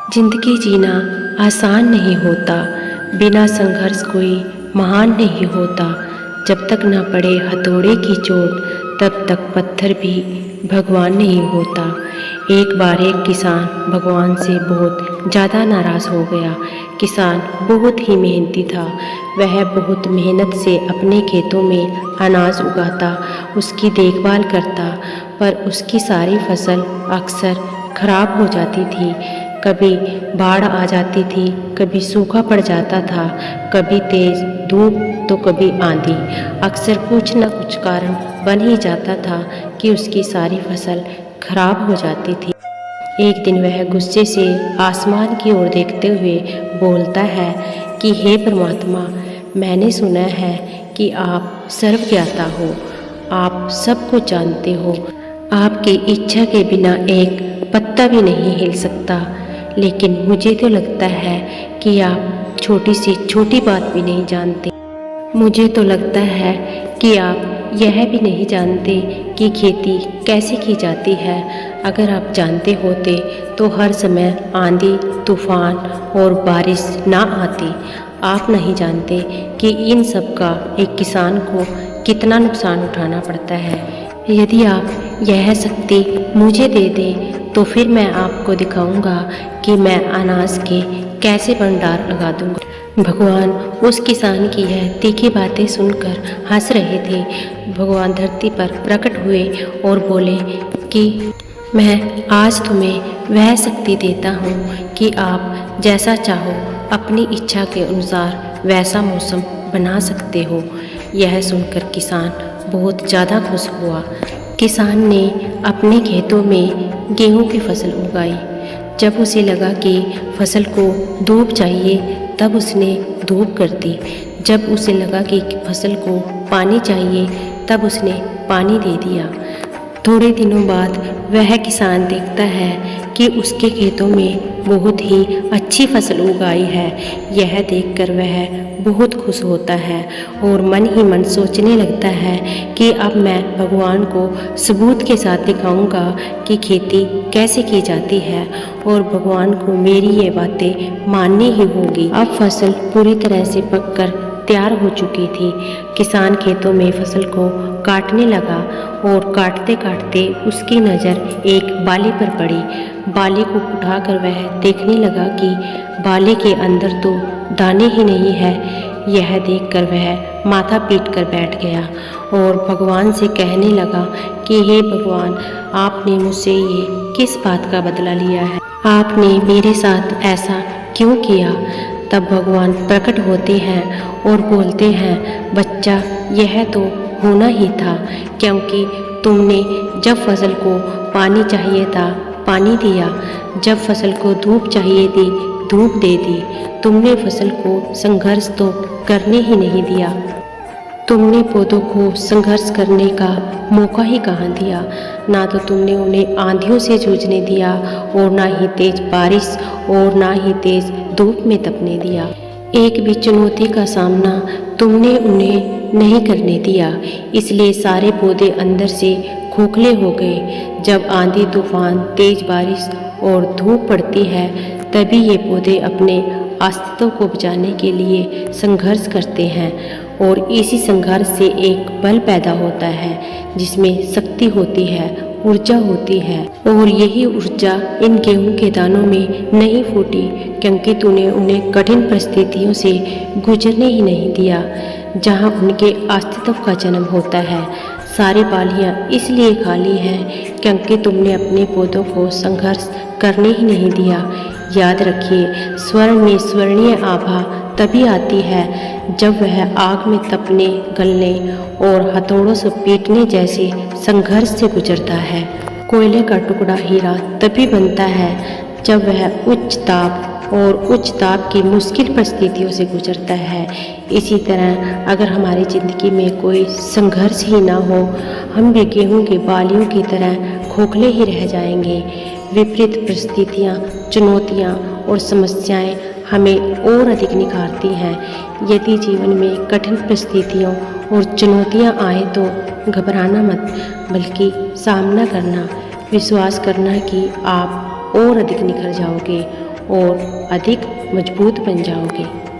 जिंदगी जीना आसान नहीं होता, बिना संघर्ष कोई महान नहीं होता। जब तक न पड़े हथौड़े की चोट, तब तक पत्थर भी भगवान नहीं होता। एक बार एक किसान भगवान से बहुत ज़्यादा नाराज़ हो गया। किसान बहुत ही मेहनती था। वह बहुत मेहनत से अपने खेतों में अनाज उगाता, उसकी देखभाल करता, पर उसकी सारी फसल अक्सर खराब हो जाती थी। कभी बाढ़ आ जाती थी, कभी सूखा पड़ जाता था, कभी तेज धूप तो कभी आंधी। अक्सर कुछ न कुछ कारण बन ही जाता था कि उसकी सारी फसल खराब हो जाती थी। एक दिन वह गुस्से से आसमान की ओर देखते हुए बोलता है कि हे परमात्मा, मैंने सुना है कि आप सर्वज्ञाता हो, आप सब कुछ जानते हो। आपकी इच्छा के बिना एक पत्ता भी नहीं हिल सकता, लेकिन मुझे तो लगता है कि आप छोटी सी छोटी बात भी नहीं जानते। मुझे तो लगता है कि आप यह भी नहीं जानते कि खेती कैसे की जाती है। अगर आप जानते होते तो हर समय आंधी, तूफान और बारिश ना आती। आप नहीं जानते कि इन सब का एक किसान को कितना नुकसान उठाना पड़ता है। यदि आप यह शक्ति मुझे दे दें तो फिर मैं आपको दिखाऊंगा कि मैं अनाज के कैसे भंडार लगा दूंगा। भगवान उस किसान की यह तीखी बातें सुनकर हंस रहे थे। भगवान धरती पर प्रकट हुए और बोले कि मैं आज तुम्हें वह शक्ति देता हूँ कि आप जैसा चाहो अपनी इच्छा के अनुसार वैसा मौसम बना सकते हो। यह सुनकर किसान बहुत ज़्यादा खुश हुआ। किसान ने अपने खेतों में गेहूं की फसल उगाई। जब उसे लगा कि फसल को धूप चाहिए, तब उसने धूप कर दी। जब उसे लगा कि फसल को पानी चाहिए, तब उसने पानी दे दिया। थोड़े दिनों बाद वह किसान देखता है कि उसके खेतों में बहुत ही अच्छी फसल उगाई है। यह देखकर वह बहुत खुश होता है और मन ही मन सोचने लगता है कि अब मैं भगवान को सबूत के साथ दिखाऊंगा कि खेती कैसे की जाती है और भगवान को मेरी ये बातें माननी ही होगी। अब फसल पूरी तरह से पककर तैयार हो चुकी थी। किसान खेतों में फसल को काटने लगा और काटते काटते उसकी नज़र एक बाली पर पड़ी। बाली को उठाकर वह देखने लगा कि बाली के अंदर तो दाने ही नहीं है। यह देखकर वह माथा पीट कर बैठ गया और भगवान से कहने लगा कि हे भगवान, आपने मुझसे ये किस बात का बदला लिया है? आपने मेरे साथ ऐसा क्यों किया? तब भगवान प्रकट होते हैं और बोलते हैं, बच्चा, यह तो होना ही था, क्योंकि तुमने जब फसल को पानी चाहिए था पानी दिया, जब फसल को धूप चाहिए थी धूप दे दी। तुमने फसल को संघर्ष तो करने ही नहीं दिया। तुमने पौधों को संघर्ष करने का मौका ही कहाँ दिया। ना तो तुमने उन्हें आंधियों से जूझने दिया और ना ही तेज बारिश और ना ही तेज धूप में तपने दिया। एक भी चुनौती का सामना तुमने उन्हें नहीं करने दिया। इसलिए सारे पौधे अंदर से खोखले हो गए। जब आंधी, तूफान, तेज बारिश और धूप पड़ती है, तभी ये पौधे अपने अस्तित्व को बचाने के लिए संघर्ष करते हैं और इसी संघर्ष से एक बल पैदा होता है जिसमें शक्ति होती है, ऊर्जा होती है। और यही ऊर्जा इन गेहूं के दानों में नहीं फूटी, क्योंकि तूने उन्हें कठिन परिस्थितियों से गुजरने ही नहीं दिया जहां उनके अस्तित्व का जन्म होता है। सारी बालियां इसलिए खाली हैं क्योंकि तुमने अपने पौधों को संघर्ष करने ही नहीं दिया। याद रखिए, स्वर्ण में स्वर्णीय आभा तभी आती है जब वह आग में तपने, गलने और हथौड़ों से पीटने जैसे संघर्ष से गुजरता है। कोयले का टुकड़ा हीरा तभी बनता है जब वह उच्च ताप और उच्च ताप की मुश्किल परिस्थितियों से गुजरता है। इसी तरह अगर हमारी ज़िंदगी में कोई संघर्ष ही ना हो, हम भी गेहूं की बालियों की तरह खोखले ही रह जाएंगे। विपरीत परिस्थितियाँ, चुनौतियाँ और समस्याएं हमें और अधिक निखारती हैं। यदि जीवन में कठिन परिस्थितियों और चुनौतियाँ आए तो घबराना मत, बल्कि सामना करना, विश्वास करना कि आप और अधिक निखर जाओगे और अधिक मजबूत बन जाओगे।